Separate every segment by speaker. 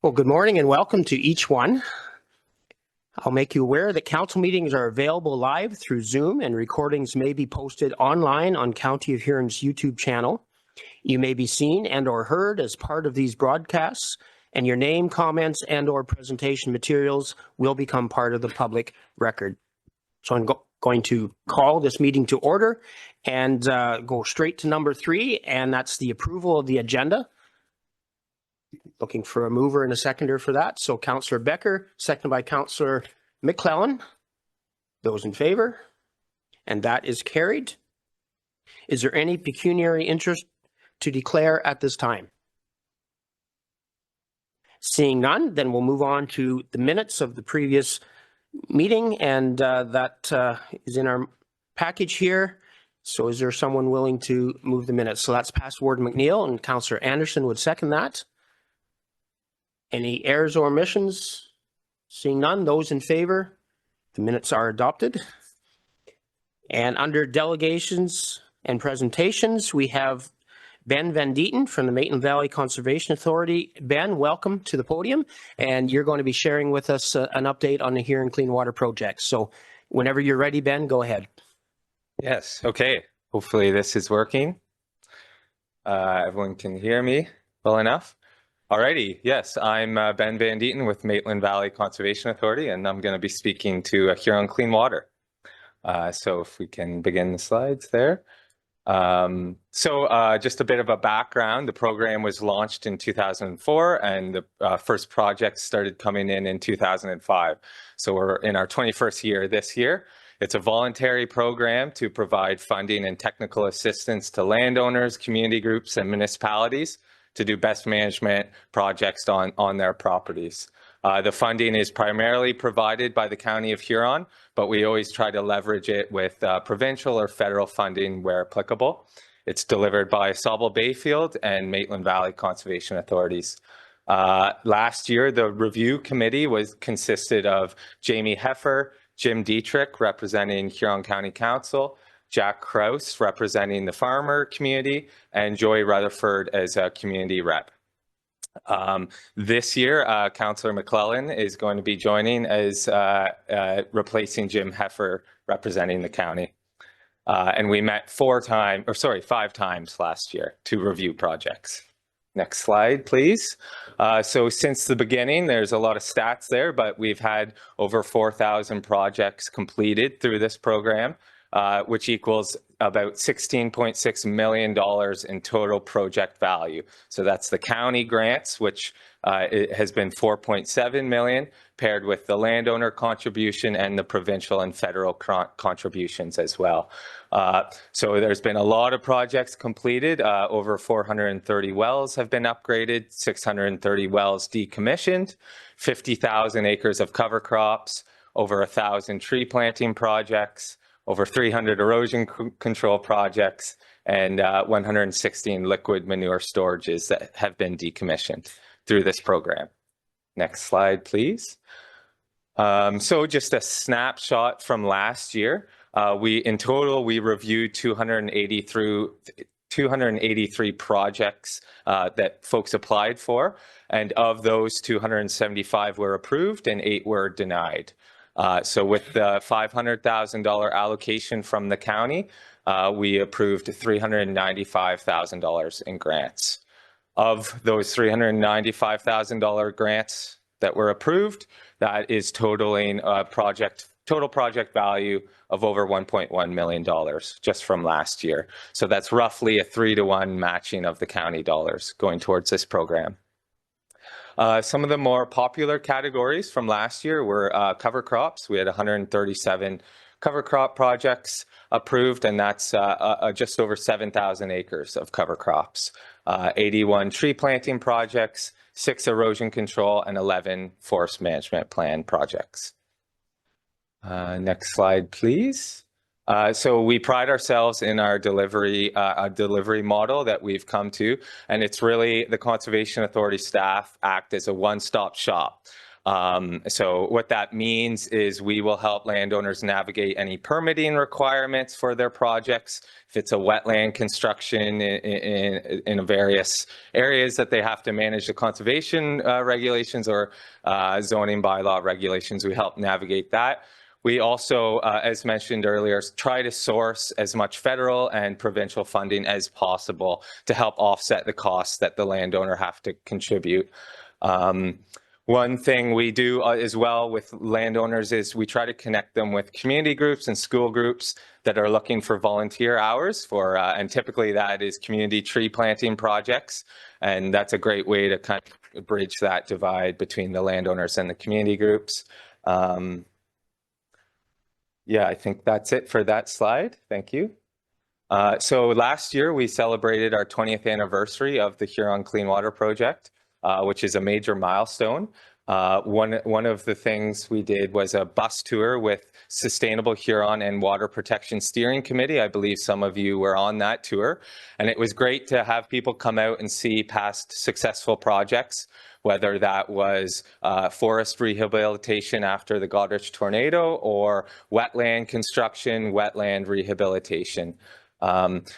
Speaker 1: Well, good morning and welcome to each one. I'll make you aware that council meetings are available live through Zoom and recordings may be posted online on County of Huron's YouTube channel. You may be seen and or heard as part of these broadcasts, and your name, comments, and or presentation materials will become part of the public record. So I'm going to call this meeting to order and go straight to number 3, and that's the approval of the agenda. Looking for a mover and a seconder for that. So Councillor Becker, seconded by Councillor McClellan. Those in favor? And that is carried. Is there any pecuniary interest to declare at this time? Seeing none, then we'll move on to the minutes of the previous meeting, and that is in our package here. So is there someone willing to move the minutes? So that's past Ward McNeil, and Councillor Anderson would second that. Any errors or omissions? Seeing none, those in favor? The minutes are adopted. And under delegations and presentations, we have Ben Van Dieten from the Maitland Valley Conservation Authority. Ben, welcome to the podium, and you're going to be sharing with us an update on the Huron Clean Water Project. So whenever you're ready, Ben, go ahead.
Speaker 2: Yes, okay. Hopefully this is working. Everyone can hear me well enough. Alrighty, yes, I'm Ben Van Dieten with Maitland Valley Conservation Authority, and I'm going to be speaking to Huron Clean Water. So if we can begin the slides there. Just a bit of a background. The program was launched in 2004, and the first projects started coming in 2005. So we're in our 21st year this year. It's a voluntary program to provide funding and technical assistance to landowners, community groups, and municipalities to do best management projects on their properties. The funding is primarily provided by the County of Huron, but we always try to leverage it with provincial or federal funding where applicable. It's delivered by Sauble Bayfield and Maitland Valley Conservation Authorities. Last year, the review committee consisted of Jamie Heffer, Jim Dietrich, representing Huron County Council, Jack Krause representing the farmer community, and Joy Rutherford as a community rep. This year, Councillor McClellan is going to be joining as replacing Jim Heffer representing the county. And we met 5 times last year to review projects. Next slide, please. So since the beginning, there's a lot of stats there, but we've had over 4,000 projects completed through this program. Which equals about $16.6 million in total project value. So that's the county grants, which it has been $4.7 million, paired with the landowner contribution and the provincial and federal contributions as well. So there's been a lot of projects completed. Over 430 wells have been upgraded, 630 wells decommissioned, 50,000 acres of cover crops, over 1,000 tree planting projects, over 300 erosion control projects, and 116 liquid manure storages that have been decommissioned through this program. Next slide, please. So just a snapshot from last year. In total, we reviewed 283 projects that folks applied for, and of those, 275 were approved and 8 were denied. So with the $500,000 allocation from the county, we approved $395,000 in grants. Of those $395,000 grants that were approved, that is totaling total project value of over $1.1 million just from last year. So that's roughly a 3-to-1 matching of the county dollars going towards this program. Some of the more popular categories from last year were cover crops. We had 137 cover crop projects approved, and that's just over 7,000 acres of cover crops. 81 tree planting projects, 6 erosion control, and 11 forest management plan projects. Next slide, please. So we pride ourselves in our delivery model that we've come to, and it's really the Conservation Authority staff act as a one-stop shop. So what that means is we will help landowners navigate any permitting requirements for their projects. If it's a wetland construction in various areas that they have to manage the conservation regulations or zoning bylaw regulations, we help navigate that. We also, as mentioned earlier, try to source as much federal and provincial funding as possible to help offset the costs that the landowner have to contribute. One thing we do as well with landowners is we try to connect them with community groups and school groups that are looking for volunteer hours for, and typically that is community tree planting projects. And that's a great way to kind of bridge that divide between the landowners and the community groups. Yeah, I think that's it for that slide. Thank you. So last year we celebrated our 20th anniversary of the Huron Clean Water Project, which is a major milestone. One of the things we did was a bus tour with Sustainable Huron and Water Protection Steering Committee. I believe some of you were on that tour. And it was great to have people come out and see past successful projects, whether that was forest rehabilitation after the Goderich tornado or wetland construction, wetland rehabilitation.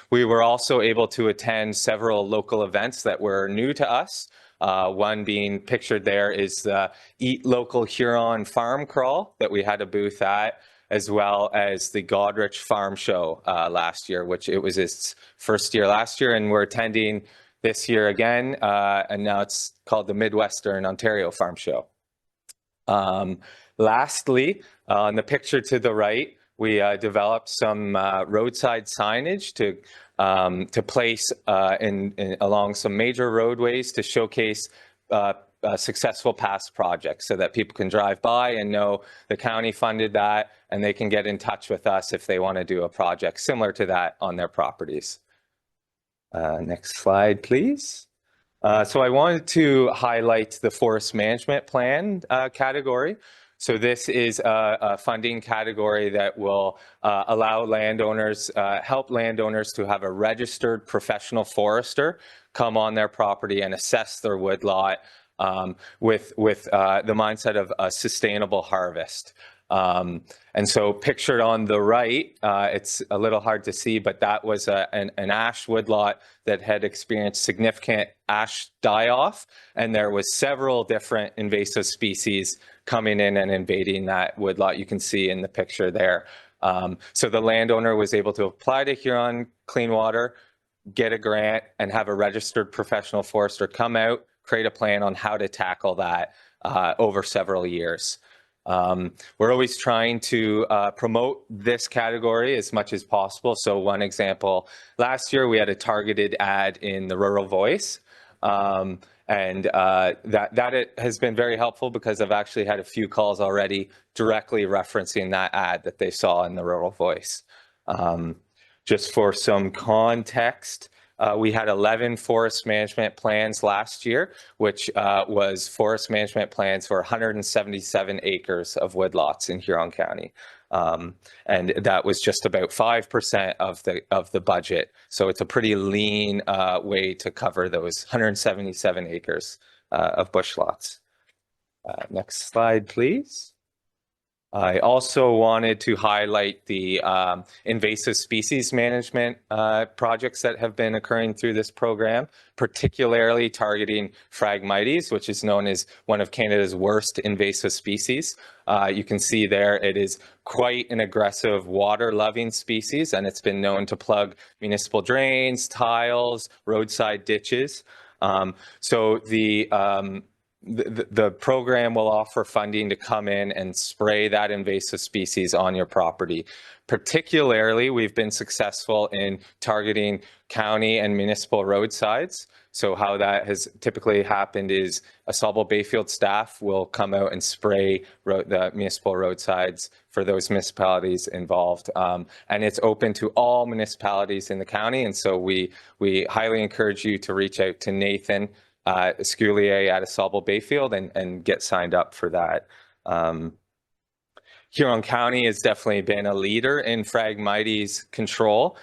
Speaker 2: We were also able to attend several local events that were new to us. One being pictured there is the Eat Local Huron Farm Crawl that we had a booth at, as well as the Goderich Farm Show last year, which it was its first year last year, and we're attending this year again, and now it's called the Midwestern Ontario Farm Show. Lastly, on the picture to the right, we developed some roadside signage to place along some major roadways to showcase successful past projects so that people can drive by and know the county funded that, and they can get in touch with us if they want to do a project similar to that on their properties. Next slide, please. So I wanted to highlight the forest management plan category. So this is a funding category that will allow landowners, help landowners to have a registered professional forester come on their property and assess their woodlot with the mindset of a sustainable harvest. And so pictured on the right, it's a little hard to see, but that was an ash woodlot that had experienced significant ash die-off, and there was several different invasive species coming in and invading that woodlot. You can see in the picture there. So the landowner was able to apply to Huron Clean Water, get a grant, and have a registered professional forester come out, create a plan on how to tackle that over several years. We're always trying to promote this category as much as possible. So one example, last year we had a targeted ad in the Rural Voice. And that has been very helpful because I've actually had a few calls already directly referencing that ad that they saw in the Rural Voice. Just for some context, we had 11 forest management plans last year, which was forest management plans for 177 acres of woodlots in Huron County. And that was just about 5% of the budget. So it's a pretty lean way to cover those 177 acres of bush lots. Next slide, please. I also wanted to highlight the invasive species management projects that have been occurring through this program, particularly targeting Phragmites, which is known as one of Canada's worst invasive species. You can see there it is quite an aggressive water-loving species, and it's been known to plug municipal drains, tiles, roadside ditches. So the program will offer funding to come in and spray that invasive species on your property. Particularly, we've been successful in targeting county and municipal roadsides. So how that has typically happened is a Sauble Bayfield staff will come out and spray the municipal roadsides for those municipalities involved. And it's open to all municipalities in the county. And so we highly encourage you to reach out to Nathan Sculier at Sauble Bayfield and get signed up for that. Huron County has definitely been a leader in Phragmites control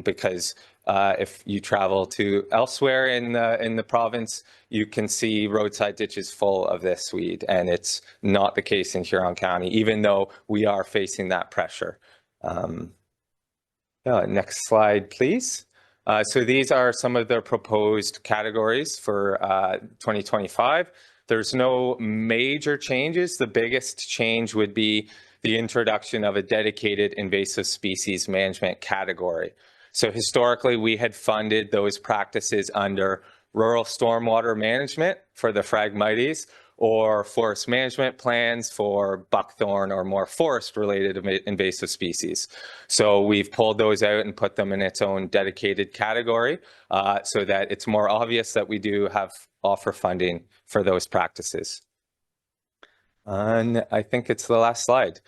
Speaker 2: because If you travel to elsewhere in the province, you can see roadside ditches full of this weed, and it's not the case in Huron County, even though we are facing that pressure. Next slide, please. So these are some of the proposed categories for 2025. There's no major changes. The biggest change would be the introduction of a dedicated invasive species management category. So historically, we had funded those practices under rural stormwater management for the Phragmites, or forest management plans for buckthorn or more forest-related invasive species. So we've pulled those out and put them in its own dedicated category so that it's more obvious that we do offer funding for those practices. And I think it's the last slide.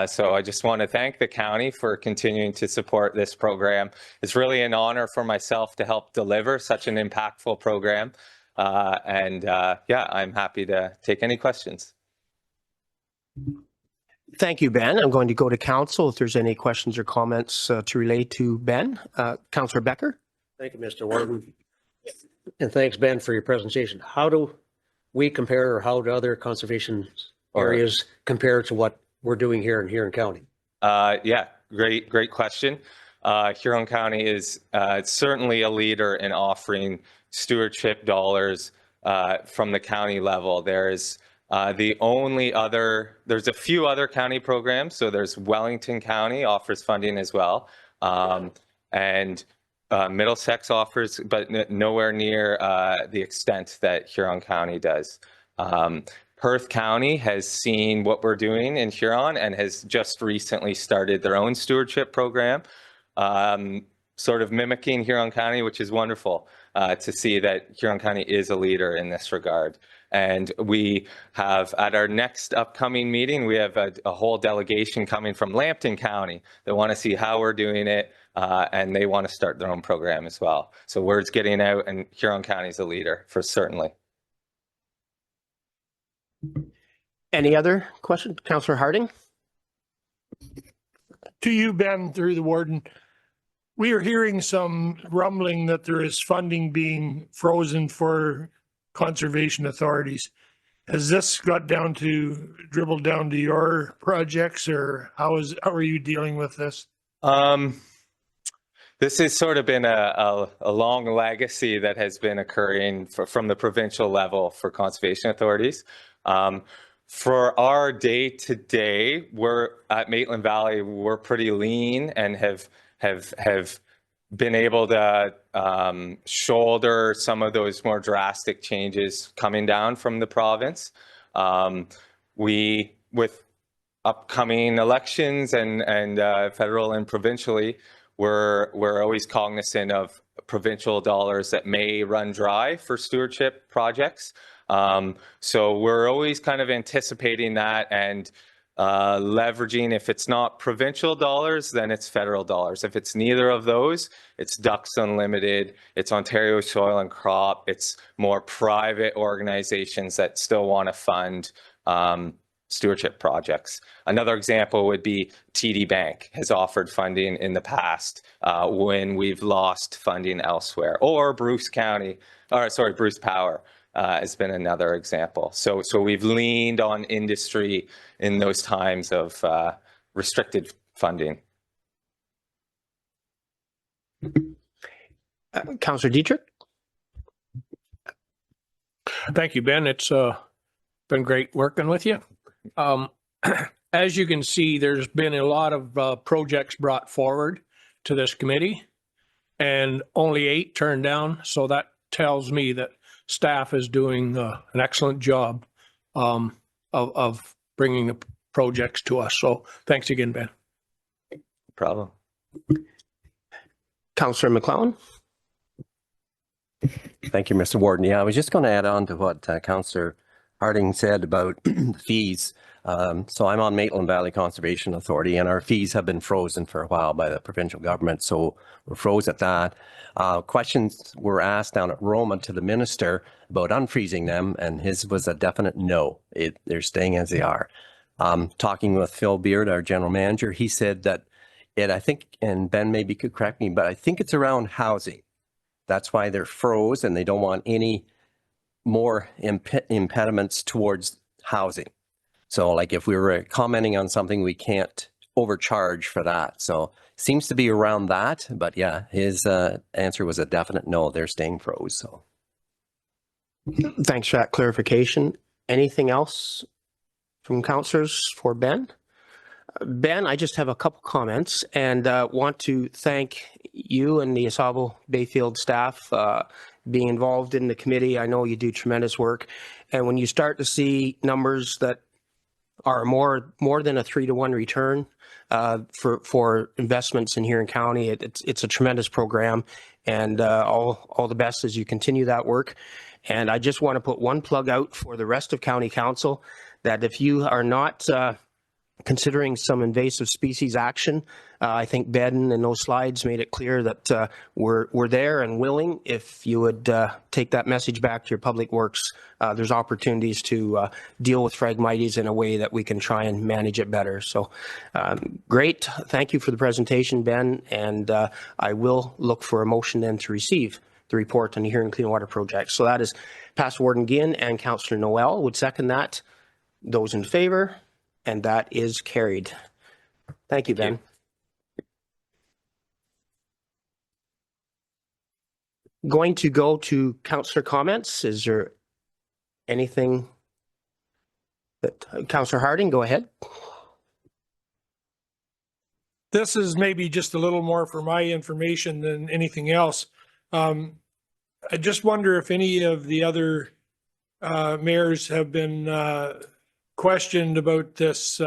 Speaker 2: So I just want to thank the county for continuing to support this program. It's really an honor for myself to help deliver such an impactful program. Yeah, I'm happy to take any questions.
Speaker 1: Thank you, Ben. I'm going to go to council if there's any questions or comments to relate to Ben. Councillor Becker.
Speaker 3: Thank you, Mr. Warden. And thanks, Ben, for your presentation. How do we compare, or how do other conservation areas compare to what we're doing here in Huron County?
Speaker 2: Yeah, great question. Huron County is certainly a leader in offering stewardship dollars from the county level. There's there's a few other county programs. So there's Wellington County offers funding as well. And Middlesex offers, but nowhere near the extent that Huron County does. Perth County has seen what we're doing in Huron and has just recently started their own stewardship program, sort of mimicking Huron County, which is wonderful to see that Huron County is a leader in this regard. And we have, at our next upcoming meeting, we have a whole delegation coming from Lambton County that want to see how we're doing it, and they want to start their own program as well. So word's getting out, and Huron County is a leader for certainly.
Speaker 1: Any other questions? Councillor Harding.
Speaker 4: To you, Ben, through the warden. We are hearing some rumbling that there is funding being frozen for conservation authorities. Has this dribbled down to your projects, or how are you dealing with this?
Speaker 2: This has sort of been a long legacy that has been occurring from the provincial level for conservation authorities. For our day-to-day, we're at Maitland Valley, we're pretty lean and have been able to shoulder some of those more drastic changes coming down from the province. With upcoming elections and federal and provincially, we're always cognizant of provincial dollars that may run dry for stewardship projects. So we're always kind of anticipating that and leveraging. If it's not provincial dollars, then it's federal dollars. If it's neither of those, it's Ducks Unlimited, it's Ontario Soil and Crop, it's more private organizations that still want to fund stewardship projects. Another example would be TD Bank has offered funding in the past when we've lost funding elsewhere, or Bruce Power has been another example. So we've leaned on industry in those times of restricted funding.
Speaker 1: Councillor Dietrich.
Speaker 5: Thank you, Ben. It's been great working with you. As you can see, there's been a lot of projects brought forward to this committee, and only 8 turned down. So that tells me that staff is doing an excellent job of bringing the projects to us. So thanks again, Ben.
Speaker 2: No problem.
Speaker 1: Councillor McClellan.
Speaker 6: Thank you, Mr. Warden. Yeah, I was just going to add on to what Councillor Harding said about the fees. So I'm on Maitland Valley Conservation Authority, and our fees have been frozen for a while by the provincial government. So we're froze at that. Questions were asked down at Roma to the minister about unfreezing them, and his was a definite no. They're staying as they are. Talking with Phil Beard, our general manager, he said that I think, and Ben maybe could correct me, but I think it's around housing. That's why they're froze and they don't want any more impediments towards housing. So like if we were commenting on something, we can't overcharge for that. So seems to be around that, but yeah, his answer was a definite no, they're staying froze. So
Speaker 1: Thanks for that clarification. Anything else from councillors for Ben? Ben, I just have a couple comments and want to thank you and the Asabo Bayfield staff being involved in the committee. I know you do tremendous work. And when you start to see numbers that are more than a 3-to-1 return for investments in Huron County, it's a tremendous program. And all the best as you continue that work. And I just want to put one plug out for the rest of County Council that if you are not considering some invasive species action, I think Ben and those slides made it clear that we're there and willing. If you would take that message back to your public works, there's opportunities to deal with Phragmites in a way that we can try and manage it better. So great. Thank you for the presentation, Ben. And I will look for a motion then to receive the report on the Huron Clean Water Project. So that is Past Warden Ginn and Councillor Noel would second that. Those in favor? And that is carried. Thank you, Ben. Going to go to councillor comments. Is there anything that Councillor Harding, go ahead.
Speaker 4: This is maybe just a little more for my information than anything else. I just wonder if any of the other mayors have been questioned about this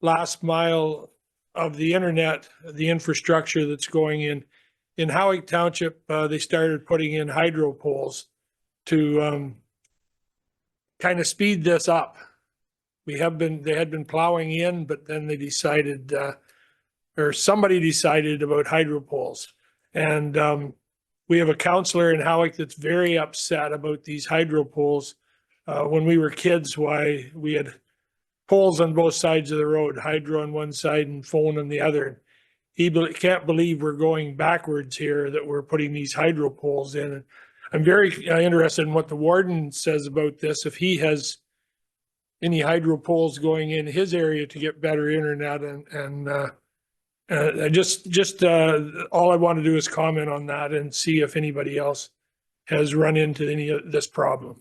Speaker 4: last mile of the internet, the infrastructure that's going in. In Howick Township, they started putting in hydro poles to kind of speed this up. They had been plowing in, but then they decided, or somebody decided about hydro poles. And we have a councillor in Howick that's very upset about these hydro poles. When we were kids, why we had poles on both sides of the road, hydro on one side and phone on the other. He can't believe we're going backwards here, that we're putting these hydro poles in. And I'm very interested in what the warden says about this, if he has any hydro poles going in his area to get better internet. And all I want to do is comment on that and see if anybody else has run into any of this problem.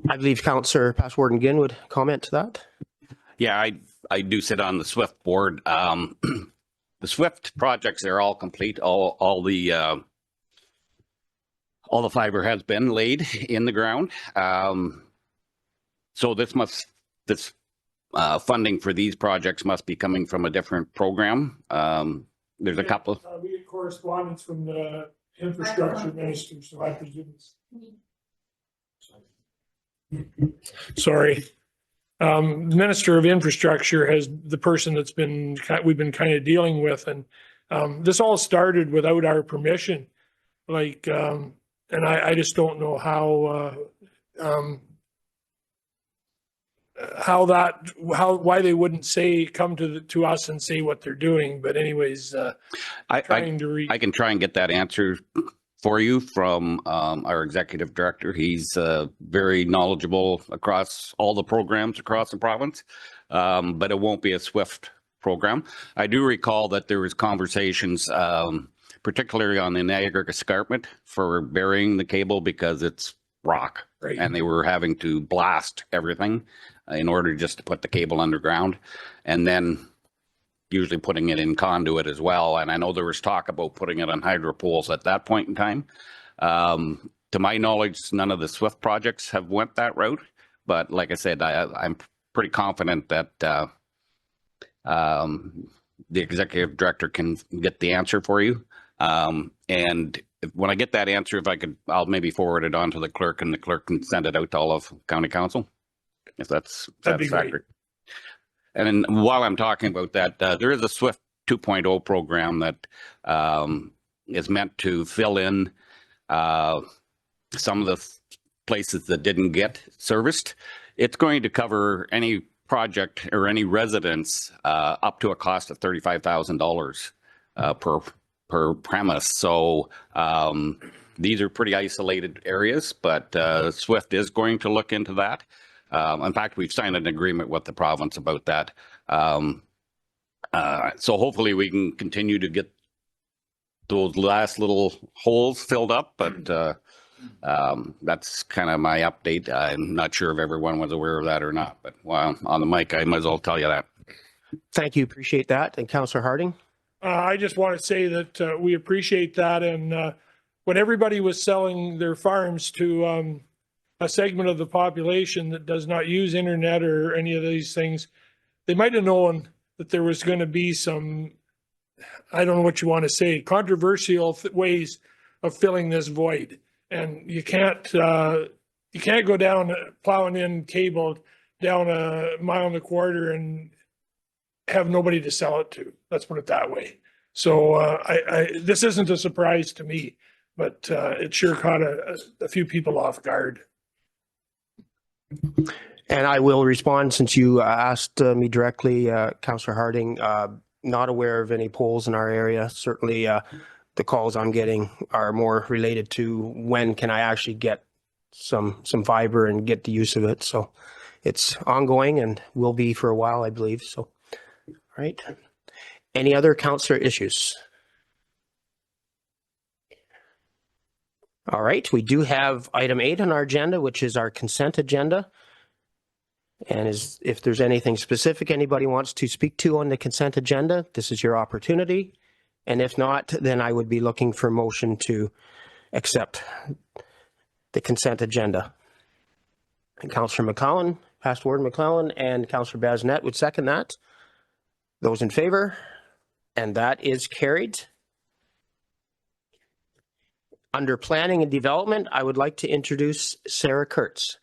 Speaker 1: I believe Councillor Past Warden Ginn would comment to that.
Speaker 7: Yeah, I do sit on the SWIFT board. The SWIFT projects are all complete. All the fiber has been laid in the ground. So this funding for these projects must be coming from a different program. There's a couple.
Speaker 4: We get correspondence from the infrastructure minister, so I presume it's. Sorry. Minister of Infrastructure has the person that's we've been kind of dealing with, and this all started without our permission. Like, and I just don't know why they wouldn't come to us and say what they're doing. But anyways,
Speaker 7: I can try and get that answer for you from our executive director. He's very knowledgeable across all the programs across the province, but it won't be a SWIFT program. I do recall that there was conversations, particularly on the Niagara Escarpment, for burying the cable because it's rock, right, and they were having to blast everything in order just to put the cable underground, and then usually putting it in conduit as well. And I know there was talk about putting it on hydro poles at that point in time. To my knowledge, none of the SWIFT projects have went that route. But like I said, I'm pretty confident that the executive director can get the answer for you. And when I get that answer, I'll maybe forward it on to the clerk, and the clerk can send it out to all of County Council, if that's satisfactory. And then while I'm talking about that, there is a SWIFT 2.0 program that is meant to fill in some of the places that didn't get serviced. It's going to cover any project or any residence up to a cost of $35,000 per premise. So these are pretty isolated areas, but SWIFT is going to look into that. In fact, we've signed an agreement with the province about that. So hopefully we can continue to get those last little holes filled up, but that's kind of my update. I'm not sure if everyone was aware of that or not, but while I'm on the mic, I might as well tell you that.
Speaker 1: Thank you. Appreciate that. And Councillor Harding?
Speaker 4: I just want to say that we appreciate that. And when everybody was selling their farms to a segment of the population that does not use internet or any of these things, they might have known that there was going to be some, I don't know what you want to say, controversial ways of filling this void. And you can't go down plowing in cable down 1.25 miles and have nobody to sell it to. Let's put it that way. So this isn't a surprise to me, but it sure caught a few people off guard.
Speaker 1: And I will respond since you asked me directly, Councillor Harding. Not aware of any polls in our area. Certainly the calls I'm getting are more related to when can I actually get some fiber and get the use of it. So it's ongoing and will be for a while, I believe. So, all right. Any other councillor issues? All right. We do have item 8 on our agenda, which is our consent agenda. And if there's anything specific anybody wants to speak to on the consent agenda, this is your opportunity. And if not, then I would be looking for a motion to accept the consent agenda. And Councillor McClellan, Past Ward McClellan, and Councillor Basnet would second that. Those in favor? And that is carried. Under Planning and Development, I would like to introduce Sarah Kurtz.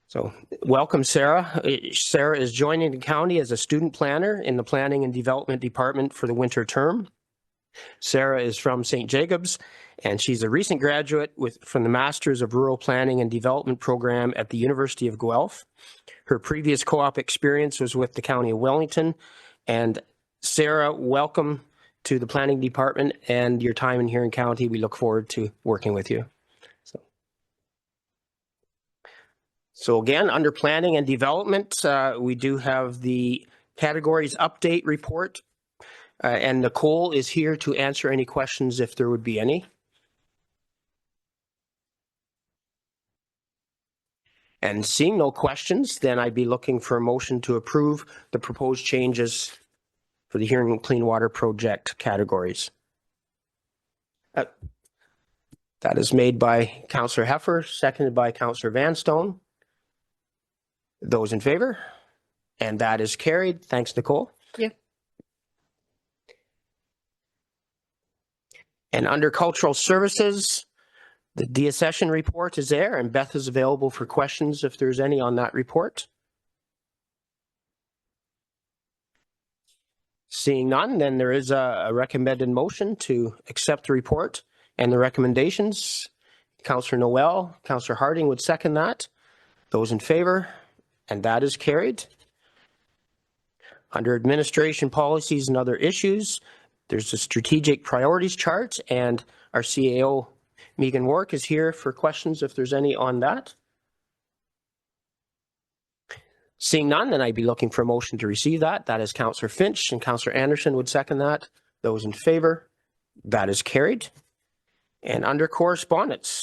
Speaker 1: So welcome, Sarah. Sarah is joining the county as a student planner in the Planning and Development Department for the winter term. Sarah is from St. Jacobs, and she's a recent graduate from the Masters of Rural Planning and Development program at the University of Guelph. Her previous co-op experience was with the County of Wellington. And Sarah, welcome to the Planning Department and your time in Huron County. We look forward to working with you. So again, under Planning and Development, we do have the categories update report. And Nicole is here to answer any questions if there would be any. And seeing no questions, then I'd be looking for a motion to approve the proposed changes for the Huron Clean Water Project categories. That is made by Councillor Heffer, seconded by Councillor Vanstone. Those in favor? And that is carried. Thanks, Nicole.
Speaker 8: Yeah.
Speaker 1: And under Cultural Services, the deaccession report is there, and Beth is available for questions if there's any on that report. Seeing none, then there is a recommended motion to accept the report and the recommendations. Councillor Noel, Councillor Harding would second that. Those in favor? And that is carried. Under Administration Policies and Other Issues, there's a strategic priorities chart, and our CAO, Megan Wark, is here for questions if there's any on that. Seeing none, then I'd be looking for a motion to receive that. That is Councillor Finch, and Councillor Anderson would second that. Those in favor? That is carried. And under correspondence,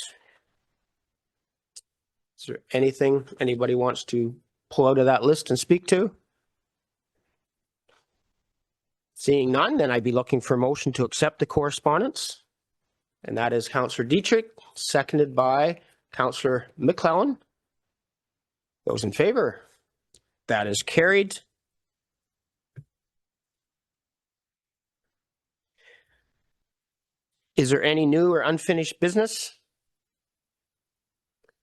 Speaker 1: is there anything anybody wants to pull out of that list and speak to? Seeing none, then I'd be looking for a motion to accept the correspondence. And that is Councillor Dietrich, seconded by Councillor McClellan. Those in favor? That is carried. Is there any new or unfinished business?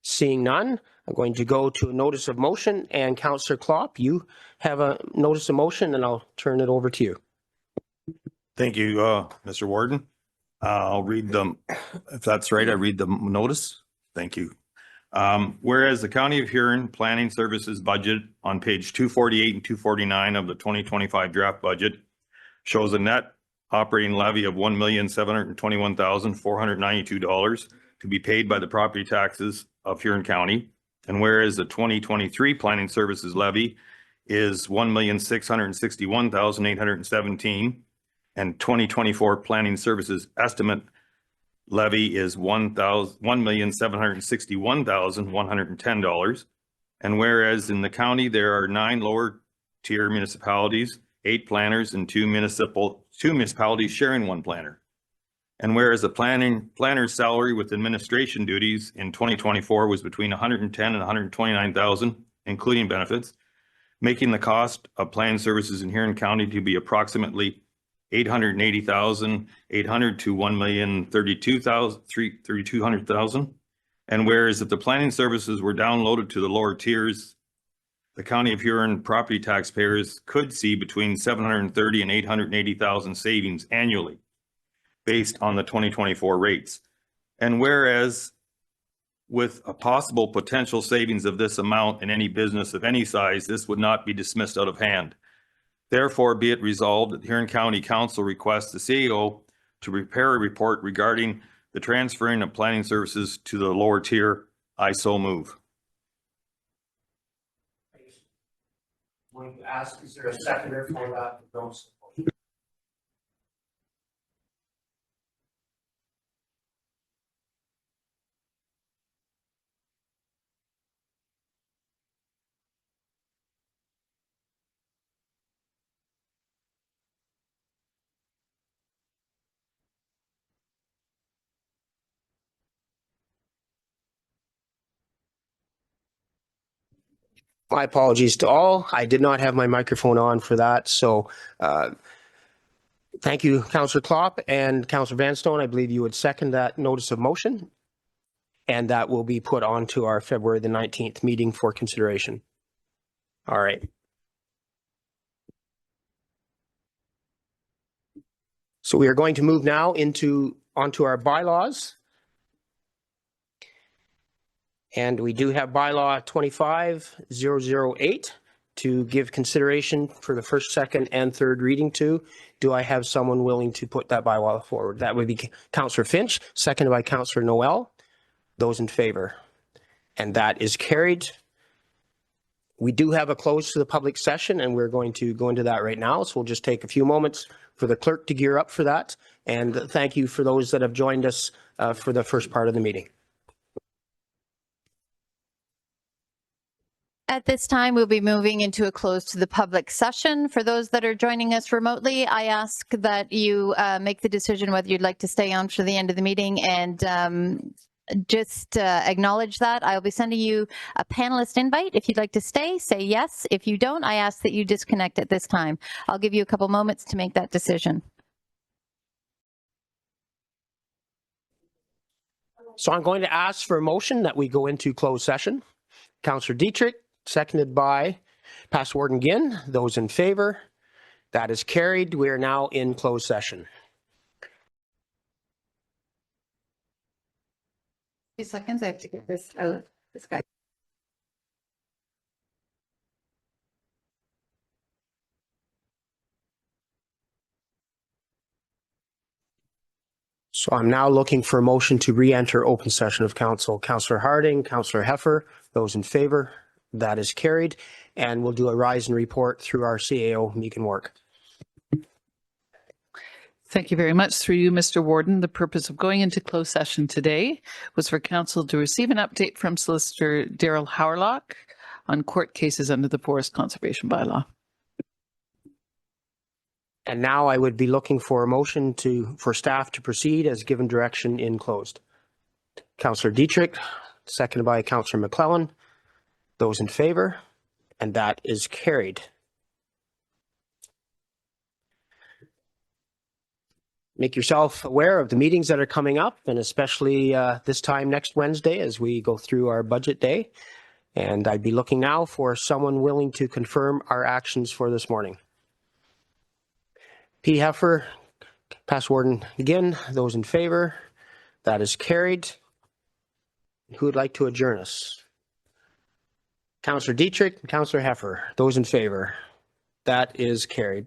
Speaker 1: Seeing none, I'm going to go to a notice of motion, and Councillor Klopp, you have a notice of motion, and I'll turn it over to you.
Speaker 9: Thank you, Mr. Warden. I'll read them, if that's right, I read the notice. Thank you. Whereas the County of Huron Planning Services budget on page 248 and 249 of the 2025 draft budget shows a net operating levy of $1,721,492 to be paid by the property taxes of Huron County. And whereas the 2023 Planning Services levy is $1,661,817 and 2024 Planning Services estimate levy is $1,761,110. And whereas in the county, there are 9 lower tier municipalities, 8 planners, and 2 municipalities sharing 1 planner. And whereas the planner's salary with administration duties in 2024 was between $110,000 and $129,000, including benefits, making the cost of planning services in Huron County to be approximately $880,800 to $1,032,000. And whereas if the planning services were downloaded to the lower tiers, the County of Huron property taxpayers could see between $730,000 and $880,000 savings annually based on the 2024 rates. And whereas with a possible potential savings of this amount in any business of any size, this would not be dismissed out of hand. Therefore, be it resolved that Huron County Council requests the CEO to prepare a report regarding the transferring of planning services to the lower tier. I so move.
Speaker 1: I want to ask, is there a seconder for that? My apologies to all. I did not have my microphone on for that. So thank you, Councillor Klopp and Councillor Vanstone. I believe you would second that notice of motion. And that will be put on to our February the 19th meeting for consideration. All right. So we are going to move now onto our bylaws. And we do have bylaw 25008 to give consideration for the first, second, and third reading to. Do I have someone willing to put that bylaw forward? That would be Councillor Finch, seconded by Councillor Noel. Those in favor? And that is carried. We do have a close to the public session, and we're going to go into that right now. So we'll just take a few moments for the clerk to gear up for that. And thank you for those that have joined us for the first part of the meeting.
Speaker 8: At this time, we'll be moving into a close to the public session. For those that are joining us remotely, I ask that you make the decision whether you'd like to stay on for the end of the meeting, and just acknowledge that. I'll be sending you a panelist invite. If you'd like to stay, say yes. If you don't, I ask that you disconnect at this time. I'll give you a couple moments to make that decision.
Speaker 1: So I'm going to ask for a motion that we go into closed session. Councillor Dietrich, seconded by Past Warden Ginn. Those in favor? That is carried. We are now in closed session.
Speaker 8: 2 seconds. I have to get this out. This guy.
Speaker 1: So I'm now looking for a motion to re-enter open session of council. Councillor Harding, Councillor Heffer, those in favor? That is carried. And we'll do a rise and report through our CAO, Megan Work.
Speaker 10: Thank you very much. Through you, Mr. Warden, the purpose of going into closed session today was for council to receive an update from Solicitor Daryl Howerlock on court cases under the Forest Conservation Bylaw.
Speaker 1: And now I would be looking for a motion for staff to proceed as given direction in closed. Councillor Dietrich, seconded by Councillor McClellan. Those in favor? And that is carried. Make yourself aware of the meetings that are coming up, and especially this time next Wednesday as we go through our budget day. And I'd be looking now for someone willing to confirm our actions for this morning. P. Heffer, Past Warden again, those in favor, that is carried. Who would like to adjourn us? Councillor Dietrich, and Councillor Heffer. Those in favor? That is carried.